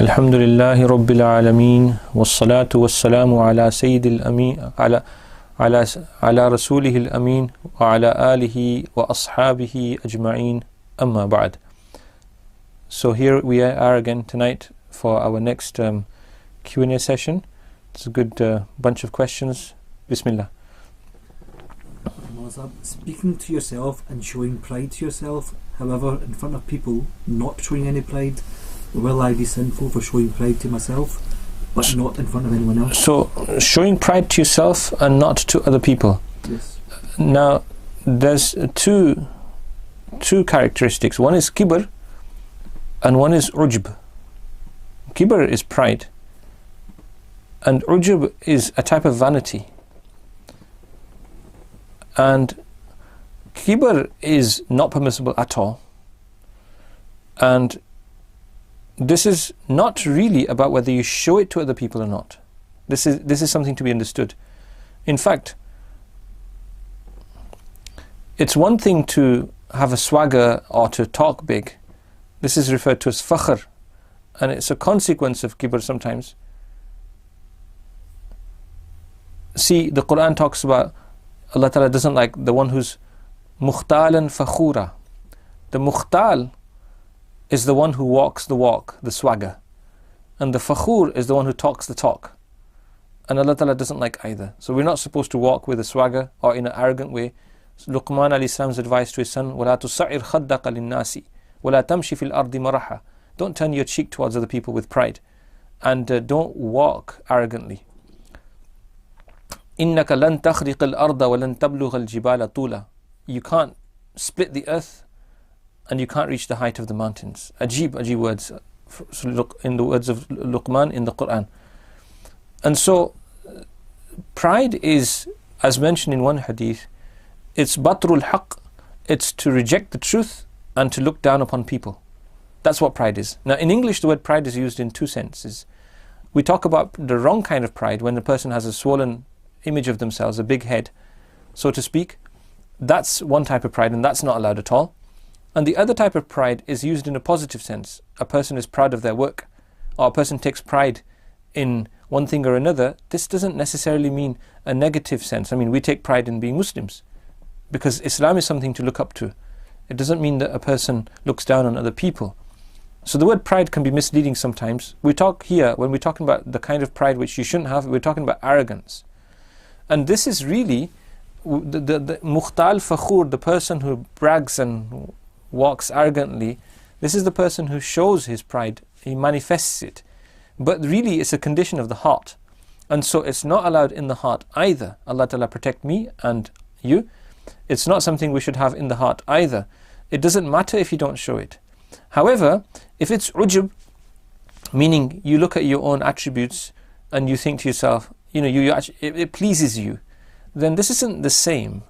Alhamdulillahi Rabbil Alameen Wassalatu wassalamu ala Sayyidil Ameen ala Rasulihil Ameen wa ala alihi wa ashabihi ajma'een amma ba'd. So here we are again tonight for our next Q&A session. It's a good bunch of questions. Bismillah. Speaking to yourself and showing pride to yourself, however, in front of people, not showing any pride, will I be sinful for showing pride to myself, but not in front of anyone else? So, showing pride to yourself and not to other people. Yes. Now, there's two characteristics. One is kibr, and one is ujb. Kibr is pride, and ujb is a type of vanity. And kibr is not permissible at all. And this is not really about whether you show it to other people or not. This is something to be understood. In fact, it's one thing to have a swagger or to talk big. This is referred to as fakhr, and it's a consequence of kibr sometimes. See, the Quran talks about Allah Ta'ala doesn't like the one who's mukhtalan fakhura. The mukhtal is the one who walks the walk, the swagger. And the fakhur is the one who talks the talk. And Allah Ta'ala doesn't like either. So we're not supposed to walk with a swagger or in an arrogant way. So Luqman alayhi salam's advice to his son, وَلَا تُسَعِّرْ خَدَّقَ لِلنَّاسِ وَلَا تَمْشِ فِي الْأَرْضِ مَرَحًا. Don't turn your cheek towards other people with pride. And don't walk arrogantly. إِنَّكَ لَن تَخْرِقَ الْأَرْضَ وَلَن تَبْلُغَ الْجِبَالَ طُولًا. You can't split the earth and you can't reach the height of the mountains. Ajib words. So look in the words of Luqman in the Quran. And so pride is, as mentioned in one hadith, it's batrul haqq, it's to reject the truth and to look down upon people. That's what pride is. Now in English the word pride is used in two senses. We talk about the wrong kind of pride when the person has a swollen image of themselves, a big head, so to speak. That's one type of pride, and that's not allowed at all. And the other type of pride is used in a positive sense. A person is proud of their work, or a person takes pride in one thing or another. This doesn't necessarily mean a negative sense. I mean, we take pride in being Muslims because Islam is something to look up to. It doesn't mean that a person looks down on other people. So the word pride can be misleading sometimes. We talk here, when we're talking about the kind of pride which you shouldn't have, we're talking about arrogance. And this is really the mukhtal fakhur, the person who brags and walks arrogantly. This is the person who shows his pride, he manifests it. But really it's a condition of the heart. And so it's not allowed in the heart either. Allah Ta'ala protect me and you. It's not something we should have in the heart either. It doesn't matter if you don't show it. However, if it's ujub, meaning you look at your own attributes and you think to yourself, it pleases you, then this isn't the same.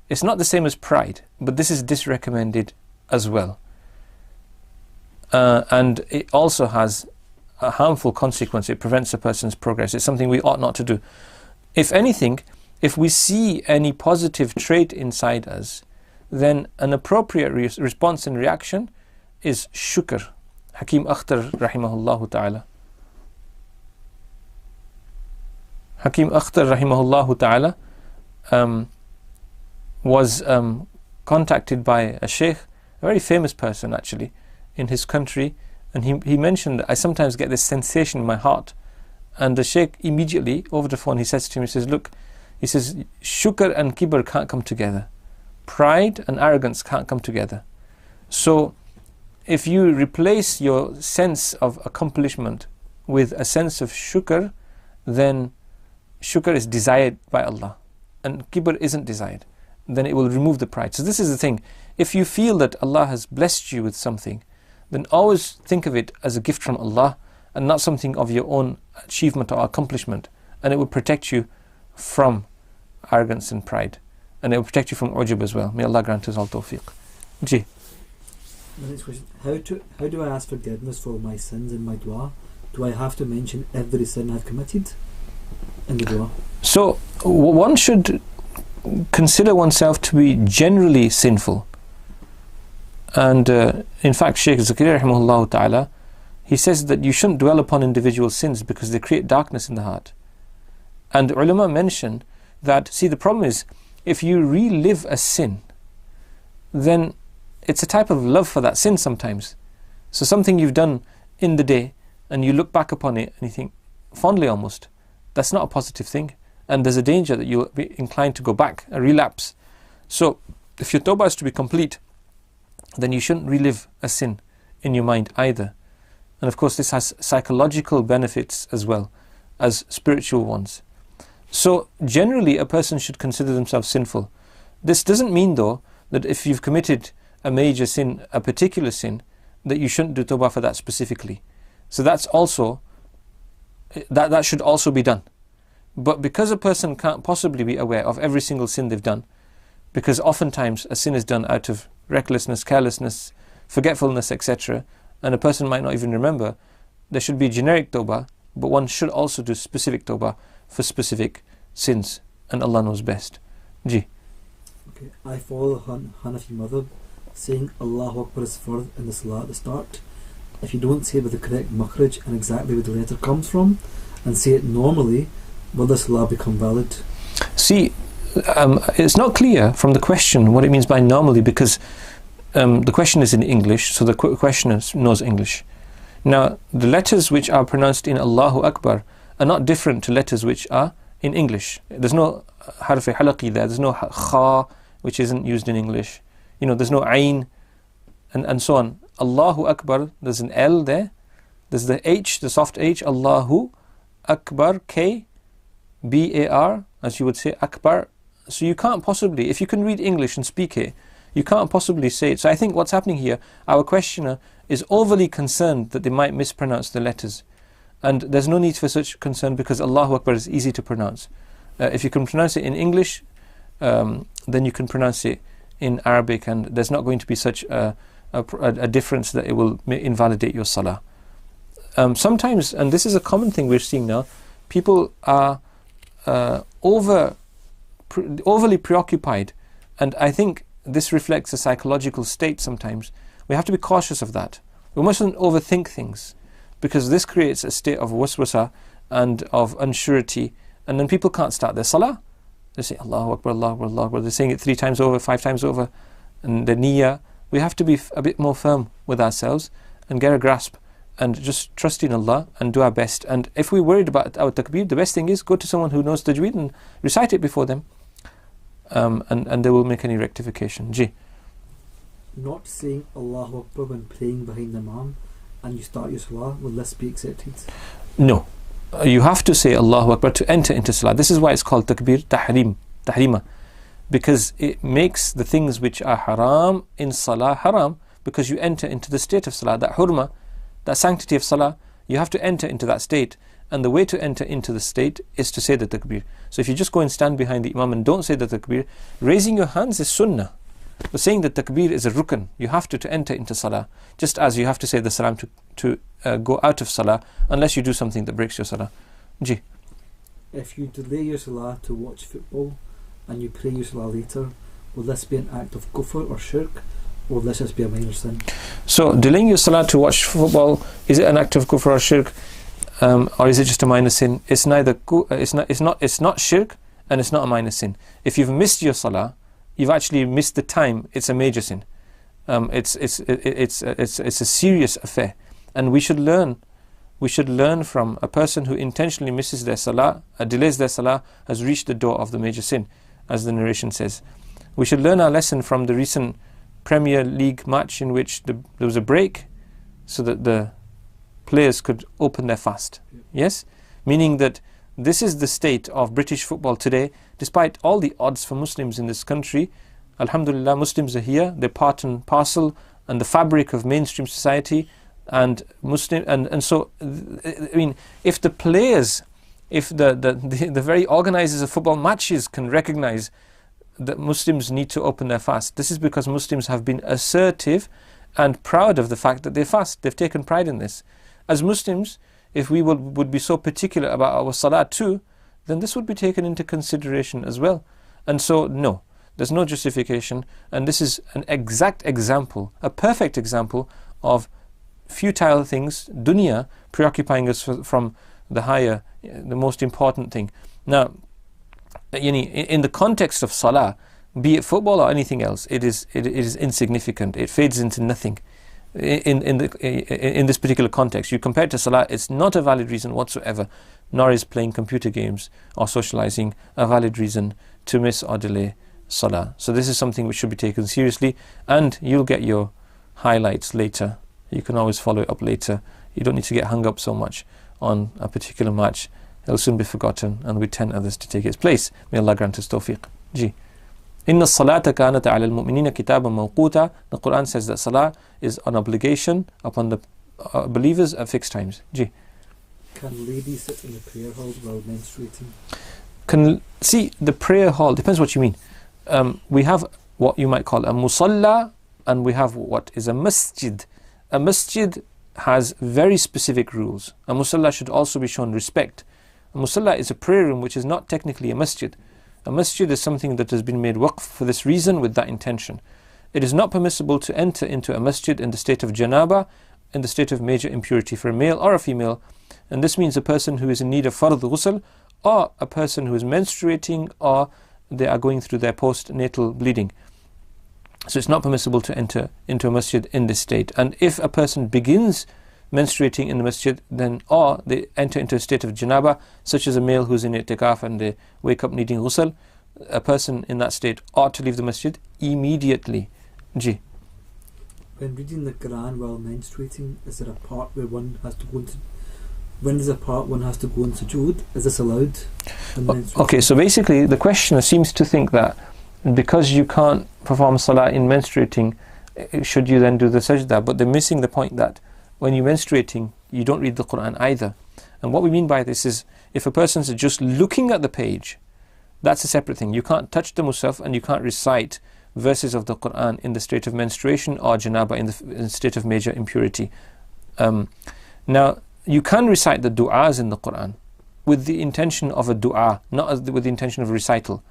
It's not the same as pride, but this is disrecommended as well. And it also has a harmful consequence. It prevents a person's progress. It's something we ought not to do. If anything, if we see any positive trait inside us, then an appropriate response and reaction is shukr. Hakim Akhtar rahimahullah ta'ala. Hakim Akhtar rahimahullah ta'ala was contacted by a sheikh, a very famous person actually, in his country, and he mentioned, I sometimes get this sensation in my heart. And the sheikh immediately, over the phone, he says to him, he says, look, he says, shukr and kibr can't come together. Pride and arrogance can't come together. So if you replace your sense of accomplishment with a sense of shukr, then shukr is desired by Allah and kibr isn't desired. Then it will remove the pride. So this is the thing. If you feel that Allah has blessed you with something, then always think of it as a gift from Allah and not something of your own achievement or accomplishment. And it will protect you from arrogance and pride. And it will protect you from ujub as well. May Allah grant us all tawfiq. Ji. The next question. How do I ask forgiveness for my sins in my dua? Do I have to mention every sin I've committed in the dua? So one should consider oneself to be generally sinful. And in fact, Shaykh Zikr rahimahullah ta'ala, he says that you shouldn't dwell upon individual sins because they create darkness in the heart. And ulama mention that, see, the problem is, if you relive a sin, then it's a type of love for that sin sometimes. So something you've done in the day, and you look back upon it and you think, fondly almost, that's not a positive thing. And there's a danger that you'll be inclined to go back, a relapse. So if your tawbah is to be complete, then you shouldn't relive a sin in your mind either. And of course this has psychological benefits as well as spiritual ones. So generally a person should consider themselves sinful. This doesn't mean though that if you've committed a major sin, a particular sin, that you shouldn't do tawbah for that specifically. So that's also, that should also be done. But because a person can't possibly be aware of every single sin they've done, because oftentimes a sin is done out of recklessness, carelessness, forgetfulness, etc., and a person might not even remember, there should be generic tawbah, but one should also do specific tawbah for specific sins, and Allah knows best. Ji. Okay, I follow Hanafi madhab, saying Allahu Akbar is fard in the Salah at the start. If you don't say it with the correct makhraj and exactly where the letter comes from, and say it normally, will the Salah become valid? See, it's not clear from the question what it means by normally, because the question is in English, so the questioner knows English. Now, the letters which are pronounced in Allahu Akbar are not different to letters which are in English. There's no harf halaqi there, there's no kha, which isn't used in English. You know, there's no ayn, and so on. Allahu Akbar, there's an L there, there's the H, the soft H, Allahu Akbar, K, B-A-R, as you would say, Akbar. So you can't possibly, if you can read English and speak it, you can't possibly say it. So I think what's happening here, our questioner is overly concerned that they might mispronounce the letters. And there's no need for such concern, because Allahu Akbar is easy to pronounce. If you can pronounce it in English, then you can pronounce it in Arabic, and there's not going to be such a difference that it will invalidate your salah. Sometimes, and this is a common thing we're seeing now, people are overly preoccupied, and I think this reflects a psychological state sometimes. We have to be cautious of that. We mustn't overthink things, because this creates a state of waswasa and of unsurety, and then people can't start their salah. They say Allahu Akbar, Allahu Akbar, Allahu Akbar. They're saying it 3 times over, 5 times over, and the niyyah. We have to be a bit more firm with ourselves and get a grasp and just trust in Allah and do our best. And if we're worried about our takbir, the best thing is go to someone who knows tajweed and recite it before them, and they will make any rectification. Ji. Not saying Allahu Akbar when praying behind the Imaam and you start your salah, will this be accepted? No. You have to say Allahu Akbar to enter into salah. This is why it's called takbir tahrima, because it makes the things which are haram in salah haram, because you enter into the state of salah. That hurma, that sanctity of salah, you have to enter into that state, and the way to enter into the state is to say the takbir. So if you just go and stand behind the Imam and don't say the takbir, raising your hands is sunnah, but saying the takbir is a rukn. You have to enter into salah, just as you have to say the salam to go out of salah, unless you do something that breaks your salah. Ji. If you delay your salah to watch football and you pray your salah later, will this be an act of kufr or shirk, or will this just be a minor sin? So delaying your salah to watch football, is it an act of kufr or shirk, or is it just a minor sin? It's neither. It's not shirk, and it's not a minor sin. If you've missed your salah, you've actually missed the time. It's a major sin. It's a serious affair, and we should learn. We should learn from a person who intentionally misses their salah, delays their salah, has reached the door of the major sin, as the narration says. We should learn our lesson from the recent Premier League match in which there was a break so that the players could open their fast. Yes? Meaning that this is the state of British football today. Despite all the odds for Muslims in this country, alhamdulillah, Muslims are here, they're part and parcel and the fabric of mainstream society, and Muslim, and so, I mean, if the players, if the very organizers of football matches can recognize that Muslims need to open their fast, this is because Muslims have been assertive and proud of the fact that they fast. They've taken pride in this. As Muslims, if we would be so particular about our salah too, then this would be taken into consideration as well. And so, no, there's no justification, and this is an exact example, a perfect example of futile things, dunya, preoccupying us from the higher, the most important thing. Now, in the context of salah, be it football or anything else, it is insignificant. It fades into nothing. In this particular context, you compare it to salah, it's not a valid reason whatsoever, nor is playing computer games or socializing a valid reason to miss or delay salah. So this is something which should be taken seriously, and you'll get your highlights later. You can always follow it up later. You don't need to get hung up so much on a particular match. It'll soon be forgotten, and there'll be 10 others to take its place. May Allah grant us tawfiq. Ji. Inna salata kanat ala al-mu'minina kitaban mawquta. The Quran says that salah is an obligation upon the believers at fixed times. Ji. Can ladies sit in the prayer hall while menstruating? See, the prayer hall, depends what you mean. We have what you might call a musalla, and we have what is a masjid. A masjid has very specific rules. A musalla should also be shown respect. A musalla is a prayer room which is not technically a masjid. A masjid is something that has been made waqf for this reason, with that intention. It is not permissible to enter into a masjid in the state of janaba, in the state of major impurity for a male or a female. And this means a person who is in need of fard ghusl, or a person who is menstruating, or they are going through their postnatal bleeding. So it's not permissible to enter into a masjid in this state. And if a person begins menstruating in the masjid, then, or they enter into a state of janaba, such as a male who's in i'tikaf and they wake up needing ghusl, a person in that state ought to leave the masjid immediately. Ji. When reading the Quran while menstruating, is there a part where one has to go into... When is a part one has to go into sujood? Is this allowed? Okay, so basically the questioner seems to think that because you can't perform salah in menstruating, should you then do the sajda? But they're missing the point that when you're menstruating, you don't read the Quran either. And what we mean by this is, if a person's just looking at the page, that's a separate thing. You can't touch the mushaf and you can't recite verses of the Quran in the state of menstruation or janaba in the state of major impurity. Now, you can recite the du'as in the Quran with the intention of a du'a, not with the intention of recital,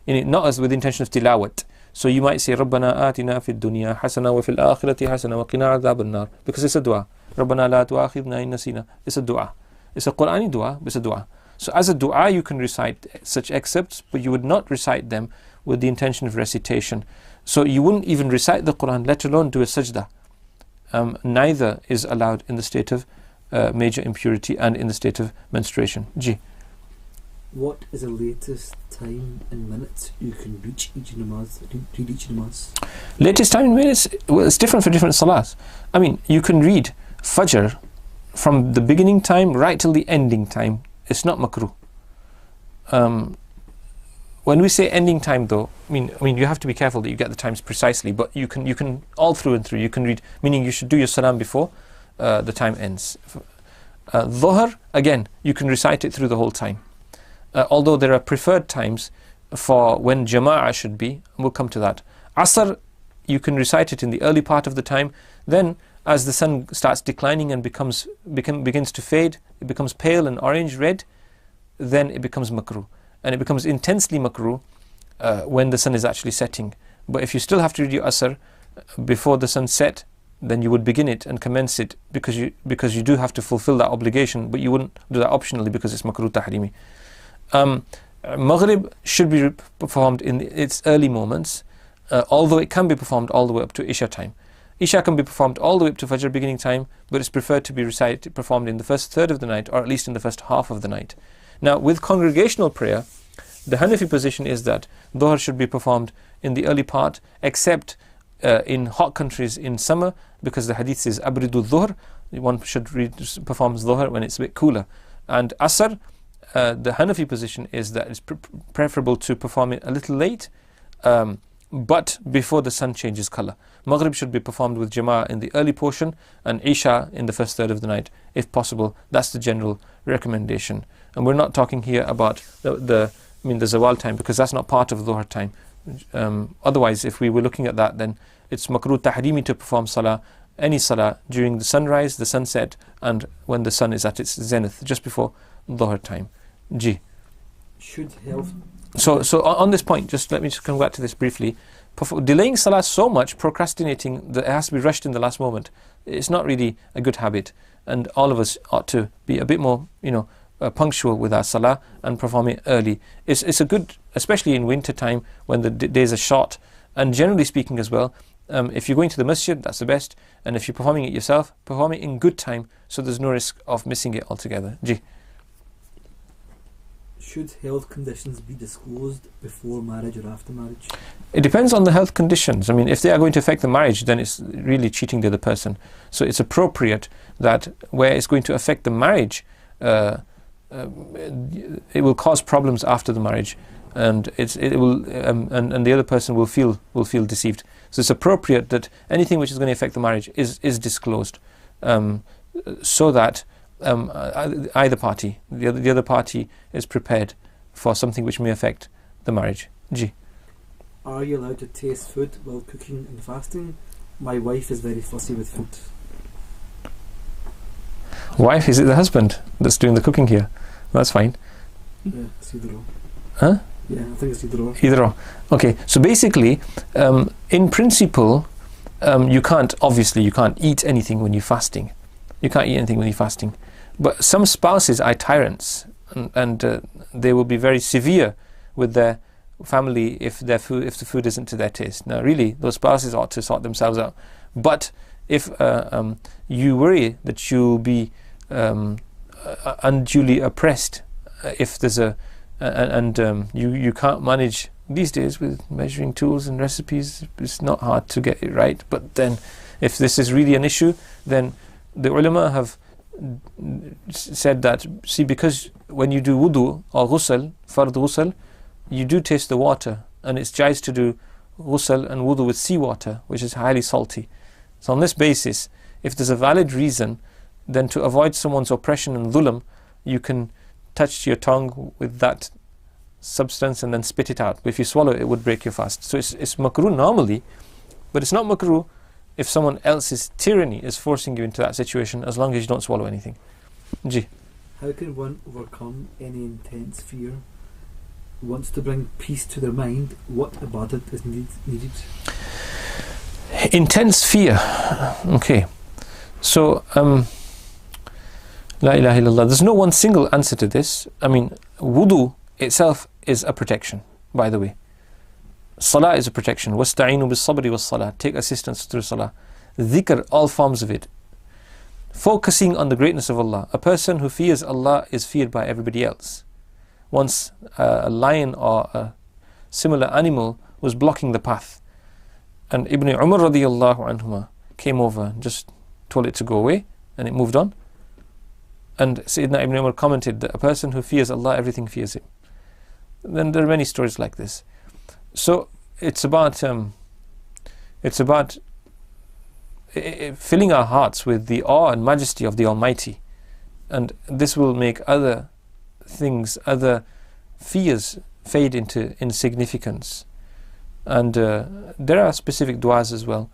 not as with the intention of tilawat. So you might say, رَبَّنَا آتِنَا فِي الدُّنْيَا حَسَنَةً وَفِي الْآخِرَةِ حَسَنَةً وَقِنَا عَذَابَ النَّارِ, because it's a du'a. رَبَّنَا لَا تُؤَاخِذْنَا إِن نَسِينَا. It's a du'a. It's a Qur'ani du'a, but it's a du'a. So as a du'a you can recite such excerpts, but you would not recite them with the intention of recitation. So you wouldn't even recite the Quran, let alone do a sajda. Neither is allowed in the state of major impurity and in the state of menstruation. Ji. What is the latest time in minutes you can reach each namaz, read each namaz? Latest time in minutes? Well, it's different for different salahs. I mean, you can read Fajr from the beginning time right till the ending time. It's not makruh. When we say ending time, though, I mean you have to be careful that you get the times precisely. But you can all through and through. You can read, meaning you should do your salam before the time ends. Dhuhr, again, you can recite it through the whole time. Although there are preferred times for when jama'ah should be, we'll come to that. Asr, you can recite it in the early part of the time. Then, as the sun starts declining and begins to fade, it becomes pale and orange red, then it becomes makruh. And it becomes intensely makruh when the sun is actually setting. But if you still have to read your Asr before the sun set, then you would begin it and commence it because you do have to fulfill that obligation, but you wouldn't do that optionally because it's makruh tahrimi. Maghrib should be performed in its early moments, although it can be performed all the way up to Isha time. Isha can be performed all the way up to Fajr beginning time, but it's preferred to be performed in the first third of the night, or at least in the first half of the night. Now, with congregational prayer, the Hanafi position is that Dhuhr should be performed in the early part, except in hot countries in summer, because the hadith says abridu dhuhr, one should perform Dhuhr when it's a bit cooler. And Asr, the Hanafi position is that it's preferable to perform it a little late, but before the sun changes colour. Maghrib should be performed with Jama'ah in the early portion, and Isha in the first third of the night, if possible. That's the general recommendation. And we're not talking here about the Zawal time, because that's not part of Dhuhr time. Otherwise, if we were looking at that, then it's makruh tahrimi to perform salah, any salah, during the sunrise, the sunset, and when the sun is at its zenith, just before Dhuhr time. Ji. Should health... So on this point, let me come back to this briefly. Delaying Salah so much, procrastinating, that it has to be rushed in the last moment, it's not really a good habit. And all of us ought to be a bit more, punctual with our Salah and perform it early. It's a good, especially in winter time when the days are short. And generally speaking as well, if you're going to the masjid, that's the best. And if you're performing it yourself, perform it in good time, so there's no risk of missing it altogether. Ji. Should health conditions be disclosed before marriage or after marriage? It depends on the health conditions. I mean, if they are going to affect the marriage, then it's really cheating the other person. So it's appropriate that where it's going to affect the marriage, it will cause problems after the marriage, and and the other person will feel deceived. So it's appropriate that anything which is going to affect the marriage is disclosed, so that either party, the other party, is prepared for something which may affect the marriage. Ji. Are you allowed to taste food while cooking and fasting? My wife is very fussy with food. Wife? Is it the husband that's doing the cooking here? That's fine. Yeah, it's either or. Huh? Yeah, I think it's either or. Either or. Okay, so basically, in principle, you can't eat anything when you're fasting. You can't eat anything when you're fasting. But some spouses are tyrants, and they will be very severe with their family if the food isn't to their taste. Now, really, those spouses ought to sort themselves out. But if you worry that you'll be unduly oppressed, if there's you can't manage these days with measuring tools and recipes, it's not hard to get it right. But then, if this is really an issue, then the ulama have said that, see, because when you do wudu or ghusl, fard ghusl, you do taste the water, and it's jais to do ghusl and wudu with seawater, which is highly salty. So on this basis, if there's a valid reason, then to avoid someone's oppression and dhulm, you can touch your tongue with that substance and then spit it out. But if you swallow it, it would break your fast. So it's makruh normally, but it's not makruh if someone else's tyranny is forcing you into that situation, as long as you don't swallow anything. Ji. How can one overcome any intense fear? Wants to bring peace to their mind, what ibadat is needed? Intense fear. Okay. So, La ilaha illallah. There's no one single answer to this. I mean, wudu itself is a protection, by the way. Salah is a protection. وَاسْتَعِينُوا بِالصَّبْرِ وَالصَّلَاةِ. Take assistance through Salah. Zikr, all forms of it. Focusing on the greatness of Allah. A person who fears Allah is feared by everybody else. Once a lion or a similar animal was blocking the path, and Ibn Umar radiyallahu anhuma came over and just told it to go away, and it moved on. And Sayyidina Ibn Umar commented that a person who fears Allah, everything fears him. Then there are many stories like this. So it's about filling our hearts with the awe and majesty of the Almighty, and this will make other things, other fears fade into insignificance. And there are specific du'as as well.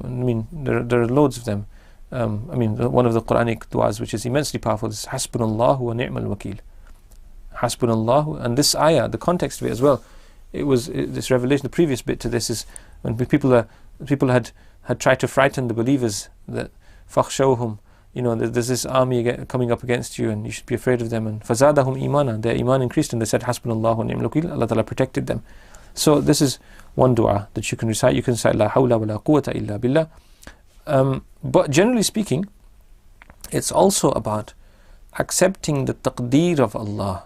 I mean, there are loads of them. One of the Quranic du'as which is immensely powerful is Hasbunallahu wa ni'mal wakil. Hasbunallahu, and this ayah, the context of it as well, this revelation, the previous bit to this is when people had tried to frighten the believers, that fakhshawhum, there's this army coming up against you and you should be afraid of them, and fazadahum imana, their iman increased, and they said Hasbunallahu wa ni'mal wakil. Allah Ta'ala protected them. So this is one dua that you can recite. You can recite La hawla wa la quwwata illa billah. But generally speaking, it's also about accepting the taqdeer of Allah.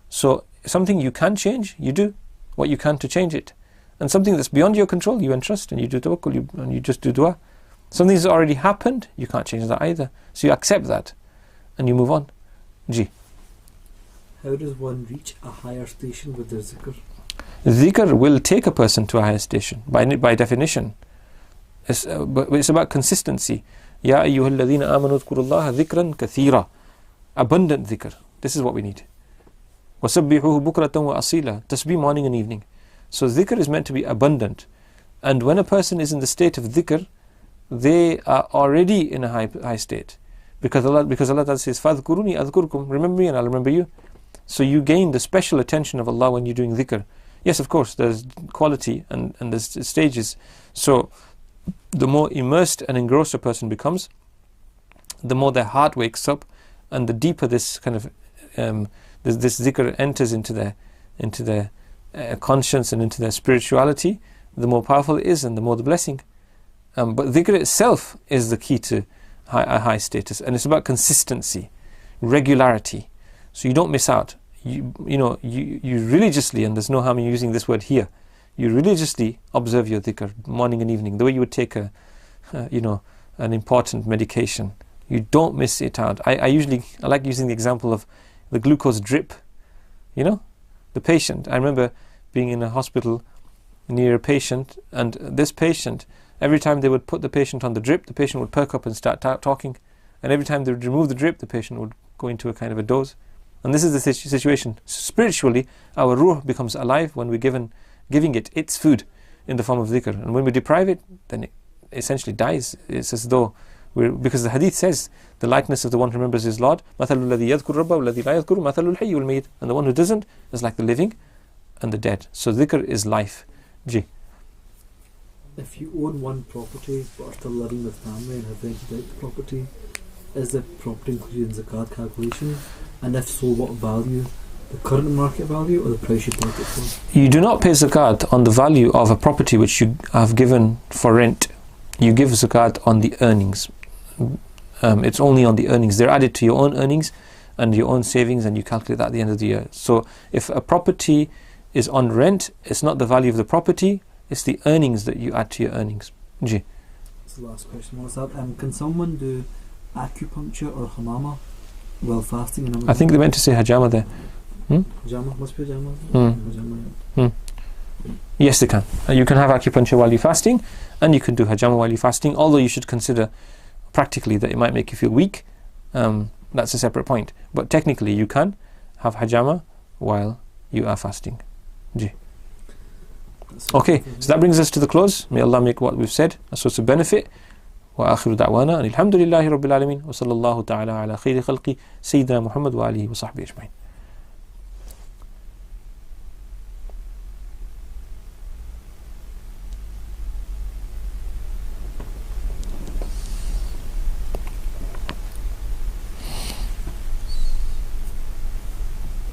So something you can change, you do what you can to change it. And something that's beyond your control, you entrust and you do tawakkul, and you just do dua. Something that's already happened, you can't change that either. So you accept that and you move on. Ji. How does one reach a higher station with their zikr? Zikr will take a person to a higher station by definition. But it's about consistency. Ya ayyuhal ladhina amanu dhkurullaha dhikran kathira. Abundant dhikr. This is what we need. وَسَبِّحُوهُ بُكْرَةً وَأَصِيلًا. Tasbih morning and evening. So dhikr is meant to be abundant. And when a person is in the state of dhikr, they are already in a high state. Because Allah says, فَاذْكُرُونِي أَذْكُرْكُمْ. Remember me and I'll remember you. So you gain the special attention of Allah when you're doing dhikr. Yes, of course, there's quality and there's stages. So the more immersed and engrossed a person becomes, the more their heart wakes up, and the deeper this kind of this dhikr enters into their conscience and into their spirituality, the more powerful it is and the more the blessing. But dhikr itself is the key to a high status, and it's about consistency, regularity, so you don't miss out. You religiously, and there's no harm in using this word here, you religiously observe your dhikr morning and evening, the way you would take an important medication. You don't miss it out. I like using the example of the glucose drip. The patient. I remember being in a hospital near a patient, and this patient, every time they would put the patient on the drip, the patient would perk up and start talking, and every time they would remove the drip, the patient would go into a kind of a doze. And this is the situation. Spiritually, our ruh becomes alive when we're giving it its food in the form of dhikr, and when we deprive it, then it essentially dies. It's as though because the hadith says the likeness of the one who remembers his Lord, مَثَلُ الَّذِي يَذْكُرُ رَبَّهُ وَالَّذِي لَا يَذْكُرُ مَثَلُ الْحَيِّ وَالْمَيِّتِ, and the one who doesn't is like the living and the dead. So dhikr is life. If you own one property but are still living with family and have rented out the property, is the property included in Zakat calculation? And if so, what value? The current market value or the price you bought it for? You do not pay Zakat on the value of a property which you have given for rent. You give Zakat on the earnings. It's only on the earnings. They're added to your own earnings and your own savings, and you calculate that at the end of the year. So if a property is on rent, it's not the value of the property, it's the earnings that you add to your earnings. That's the last question. What's that? Can someone do acupuncture or Hijama while fasting in Ramadan? I think they meant to say Hijama there. Hijama? Must be Hijama. Yes, they can. You can have acupuncture while you're fasting, and you can do Hijama while you're fasting, although you should consider practically that it might make you feel weak. That's a separate point. But technically you can have Hijama while you are fasting. Okay, so that brings us to the close. May Allah make what we've said a source of benefit. وآخر دعوانا أن الحمد لله رب العالمين وصلى الله تعالى على خير خلقه سيدنا محمد وآله وصحبه أجمعين.